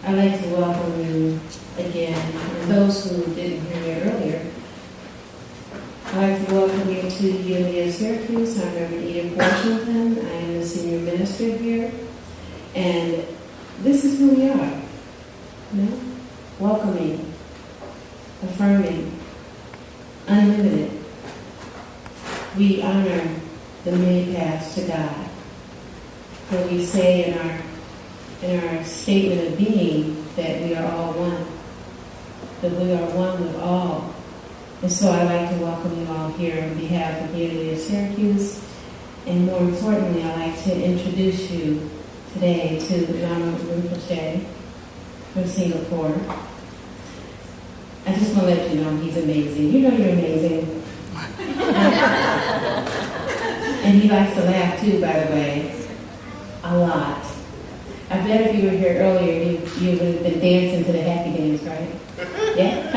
I'd like to welcome you again, and those who didn't hear me earlier. I'd like to welcome you to the Unity of Syracuse. I'm Reverend Edith Washington. I am the senior minister here, and this is who we are. You know? Welcoming, affirming, unlimited. We honor the many paths to God. What we say in our statement of being that we are all one, that we are one with all. And so I'd like to welcome you all here on behalf of the Deity of Syracuse, and more importantly, I'd like to introduce you today to Lama Rinpoche from Singapore. I just want to let you know he's amazing. You know you're amazing. And he likes to laugh too, by the way, a lot. I bet if you were here earlier, you would have been dancing to the happy dance, right? Yeah?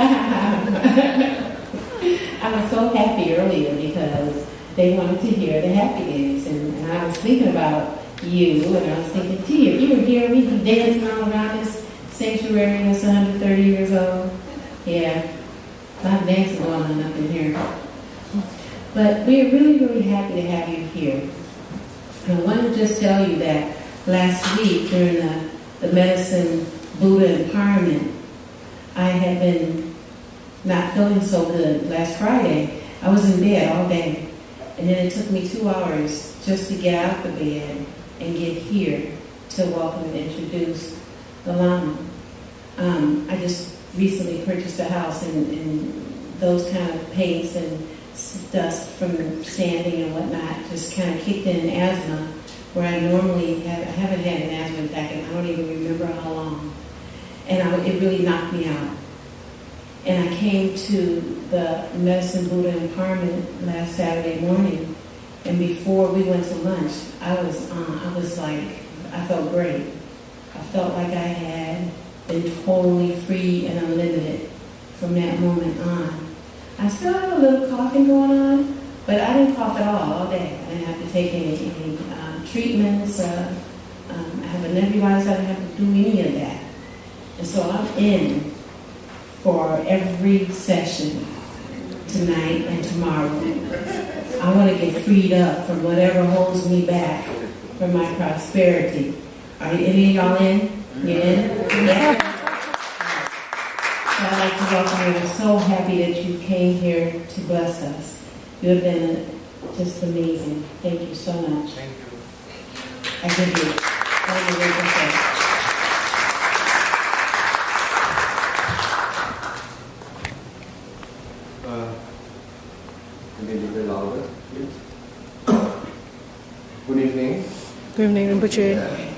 I was so happy earlier because they wanted to hear the happy dance. And I was thinking about you, and I was thinking, gee, if you were here, we'd be dancing all around this sanctuary that's 130 years old. Yeah, a lot of dancing going on up in here. But we're really, really happy to have you here. And I want to just tell you that last week during the medicine Buddha empowerment, I had been not feeling so good. Last Friday, I was in bed all day. And then it took me 2 hours just to get out of the bed and get here to welcome and introduce the Lama. I just recently purchased a house, and those kind of paints and dust from sanding and whatnot just kind of kicked in asthma, where I normally I haven't had an asthma attack, and I don't even remember how long. And it really knocked me out. And I came to the Medicine Buddha Empowerment last Saturday morning, and before we went to lunch, I felt great. I felt like I had been totally free and unlimited from that moment on. I still have a little coughing going on, but I didn't cough at all day. I didn't have to take any treatments. I have a nebulizer. I didn't have to do any of that. And so I'm in for every session tonight and tomorrow. I want to get freed up from whatever holds me back from my prosperity. Are any of y'all in? You in? Yeah. I'd like to welcome you. I'm so happy that you came here to bless us. You have been just amazing. Thank you so much. Thank you. I give you. Can you be a little louder, please? Good evening. Good evening, Rinpoche. Yeah.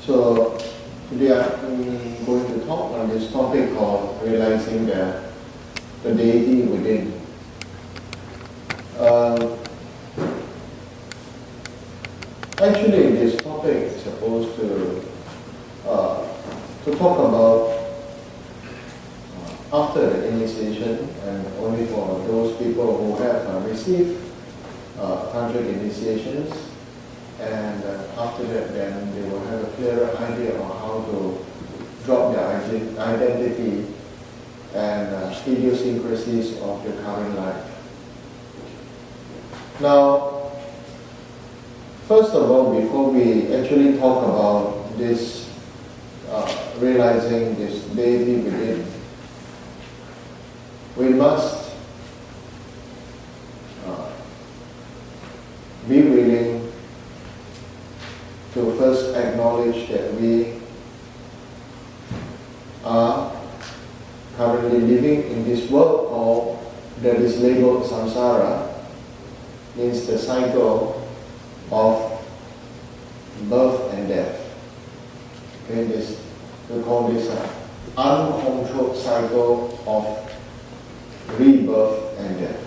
So today I'm going to talk on this topic called realizing the deity within. Actually, this topic is supposed to talk about after the initiation, and only for those people who have received tantric initiations. And after that, then they will have a clearer idea on how to drop their identity and idiosyncrasies of the current life. Now, first of all, before we actually talk about this, realizing this deity within, we must be willing to first acknowledge that we are currently living in this world that is labeled samsara, means the cycle of birth and death. Okay, we call this an uncontrolled cycle of rebirth and death.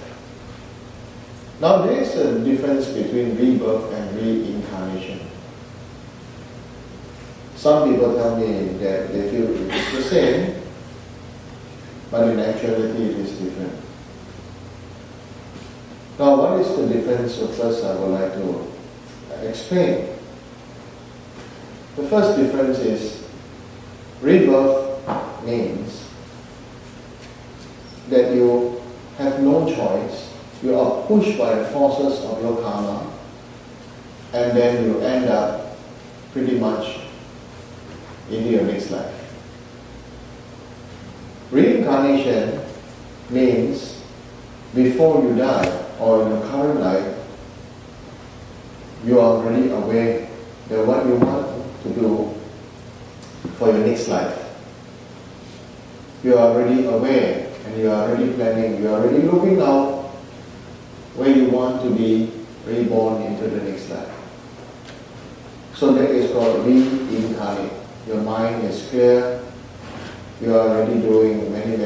Now there is a difference between rebirth and reincarnation. Some people tell me that they feel it is the same, but in actuality it is different. Now what is the difference? So first I would like to explain. The first difference is rebirth means that you have no choice. You are pushed by the forces of your karma, and then you end up pretty much in your next life. Reincarnation means before you die or in your current life, you are already aware that what you want to do for your next life. You are already aware and you are already planning, you are already looking out where you want to be reborn into the next life. So that is called reincarnate. Your mind is clear. We are already doing many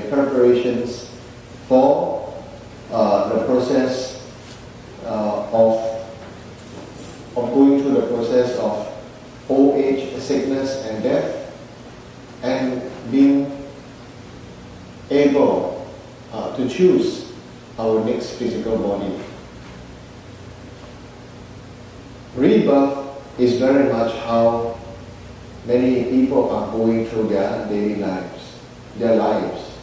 preparations for the process of going through the process of old age, sickness and death, and being able to choose our next physical body. Rebirth is very much how many people are going through their daily lives, their lives,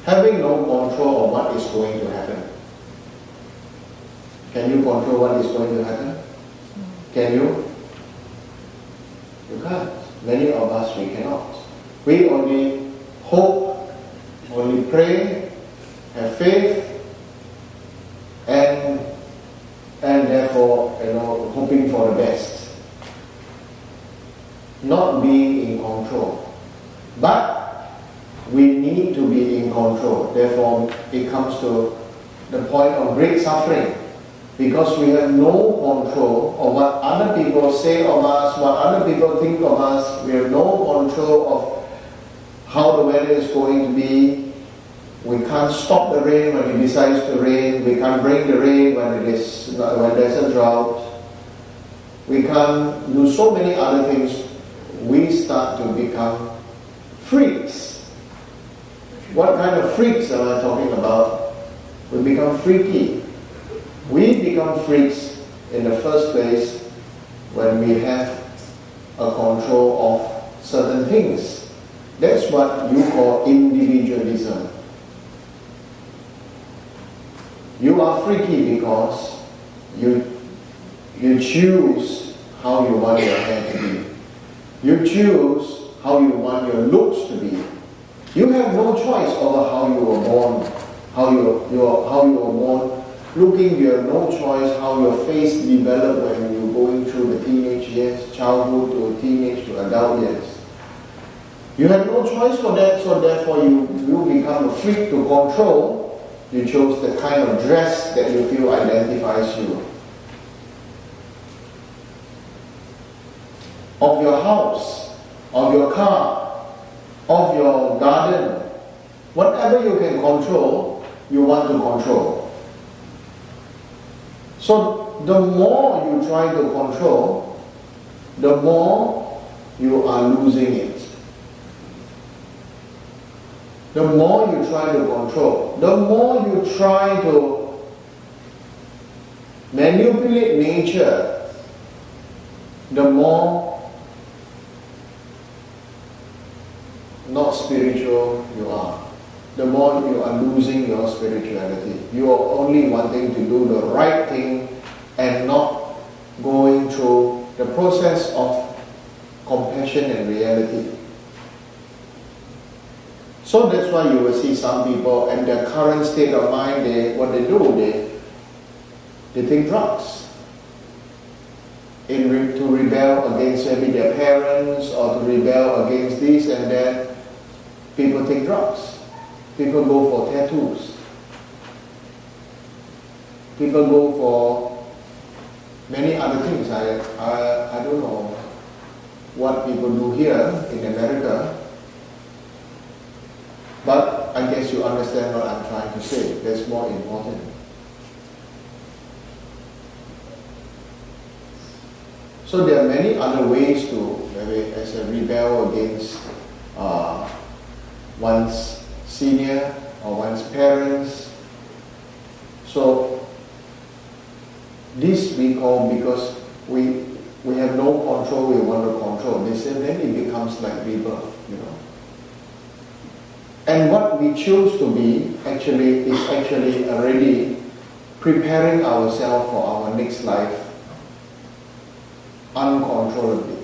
having no control of what is going to happen. Can you control what is going to happen? Can you? You can't. Many of us, we cannot. We only hope, only pray, have faith, and therefore, hoping for the best. Not being in control. But we need to be in control. Therefore, it comes to the point of great suffering. Because we have no control of what other people say of us, what other people think of us. We have no control of how the weather is going to be. We can't stop the rain when it decides to rain. We can't bring the rain when there's a drought. We can't do so many other things. We start to become freaks. What kind of freaks am I talking about? We become freaky. We become freaks in the first place when we have a control of certain things. That's what you call individualism. You are freaky because you choose how you want your hair to be. You choose how you want your looks to be. You have no choice over how you were born, how you were born. Looking, you have no choice how your face developed when you're going through the teenage years, childhood to teenage to adult years. You have no choice for that, so therefore you become a freak to control. You chose the kind of dress that you feel identifies you. Of your house, of your car, of your garden, whatever you can control, you want to control. So the more you try to control, the more you are losing it. The more you try to control, the more you try to manipulate nature, the more not spiritual you are. The more you are losing your spirituality. You are only wanting to do the right thing and not going through the process of compassion and reality. So that's why you will see some people in their current state of mind, they take drugs. To rebel against maybe their parents or to rebel against this and that, people take drugs. People go for tattoos. People go for many other things. I don't know what people do here in America, but I guess you understand what I'm trying to say. That's more important. So there are many other ways to, maybe as a rebel against one's senior or one's parents. So this we call, because we have no control, we want to control. They say then it becomes like rebirth, you know. And what we choose to be is actually already preparing ourselves for our next life uncontrollably.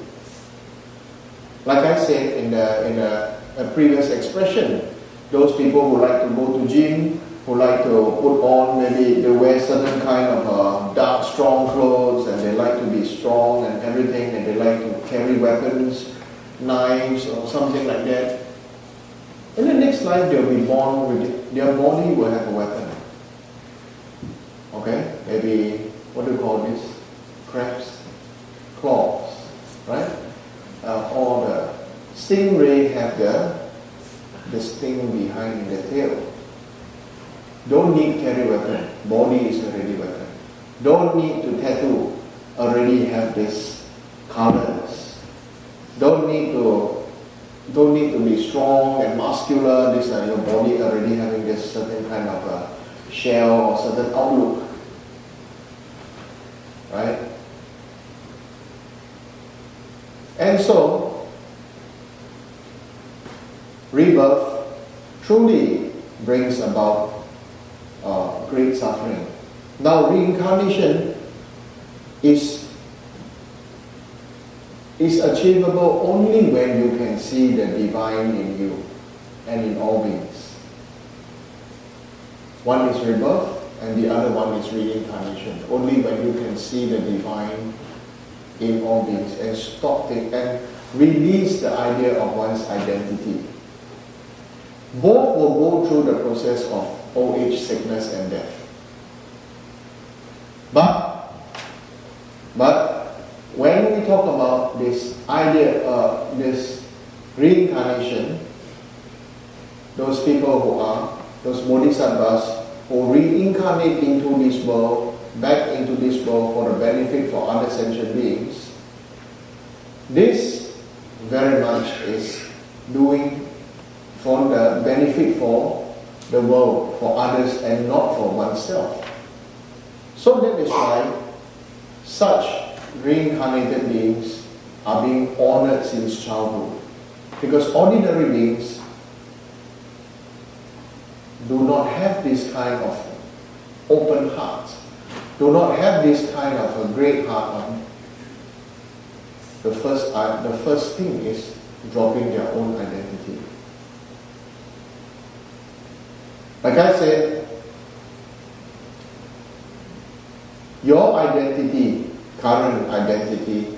Like I said in a previous expression, those people who like to go to gym, who like to put on, maybe they wear certain kind of dark, strong clothes, and they like to be strong and everything, and they like to carry weapons, knives or something like that. In the next life, they'll be born with their body will have a weapon. Okay, maybe what do you call this? Crabs, claws, right? Or the stingray have the sting behind the tail. Don't need carry weapon. Body is already weapon. Don't need to tattoo. Already have this colors. Don't need to be strong and muscular. This your body already having this certain kind of shell or certain outlook, right? And so, rebirth truly brings about great suffering. Now, reincarnation is achievable only when you can see the divine in you and in all beings. One is rebirth and the other one is reincarnation. Only when you can see the divine in all beings and and release the idea of one's identity. Both will go through the process of old age, sickness and death. But when we talk about this idea, this reincarnation, those people those bodhisattvas who reincarnate into this world, back into this world for the benefit for other sentient beings, this very much is doing for the benefit for the world, for others and not for oneself. So that is why such reincarnated beings are being honored since childhood. Because ordinary beings do not have this kind of open heart, do not have this kind of a great heart. The first thing is dropping their own identity. Like I said, your identity, current identity,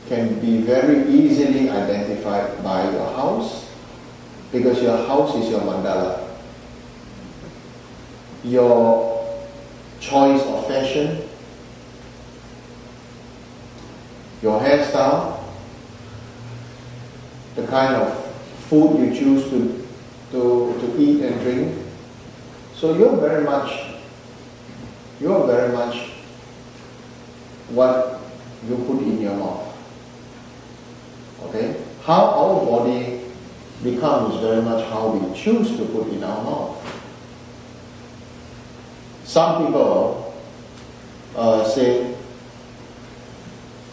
can be very easily identified by your house, because your house is your mandala. Your choice of fashion, your hairstyle, the kind of food you choose to eat and drink. So you're very much what you put in your mouth. Okay? How our body becomes very much how we choose to put in our mouth. Some people say,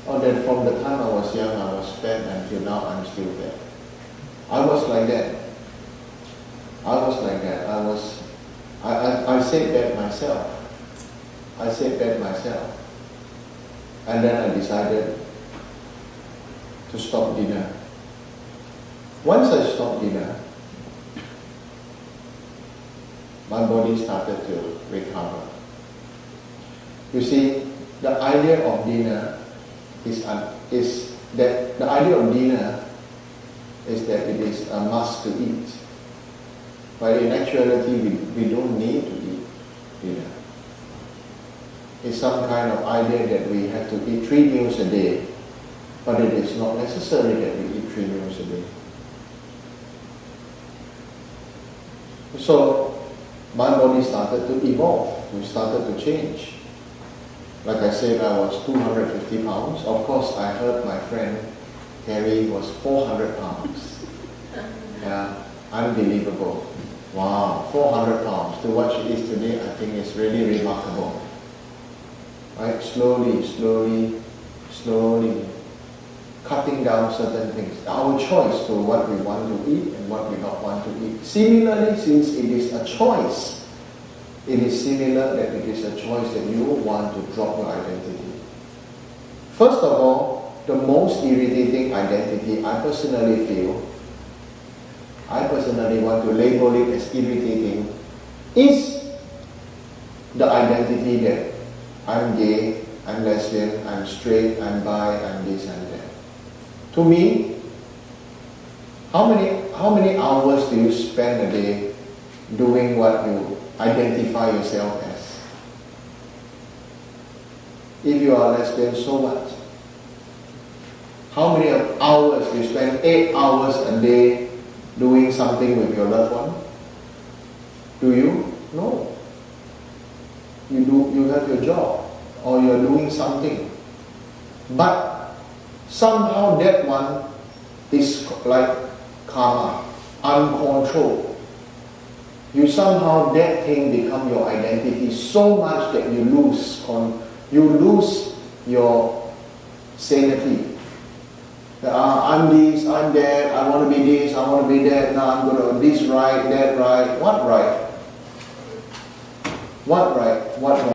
that from the time I was young I was fat until now I'm still fat. I was like that. I said that myself. And then I decided to stop dinner. Once I stopped dinner, my body started to recover. You see, the idea of dinner is that it is a must to eat. But in actuality, we don't need to eat dinner. It's some kind of idea that we have to eat 3 meals a day, but it is not necessary that we eat 3 meals a day. So, my body started to evolve, we started to change. Like I said, I was 250 pounds. Of course, I heard my friend Terry was 400 pounds. Yeah, unbelievable. Wow, 400 pounds. To what she is today, I think is really remarkable. Right? Slowly slowly cutting down certain things. Our choice to what we want to eat and what we don't want to eat. Similarly, since it is a choice, it is similar that it is a choice that you want to drop your identity. First of all, the most irritating identity I personally feel, I personally want to label it as irritating, is the identity that I'm gay, I'm lesbian, I'm straight, I'm bi, I'm this and that. To me, how many hours do you spend a day doing what you identify yourself as? If you are lesbian, so what? How many hours do you spend? 8 hours a day doing something with your loved one? Do you? No. You have your job, or you're doing something. But somehow that one is like karma, uncontrolled. You somehow, that thing become your identity so much that you lose your sanity. I'm this, I'm that, I want to be this, I want to be that, now I'm going to this right, that right. What right? What right? What wrong?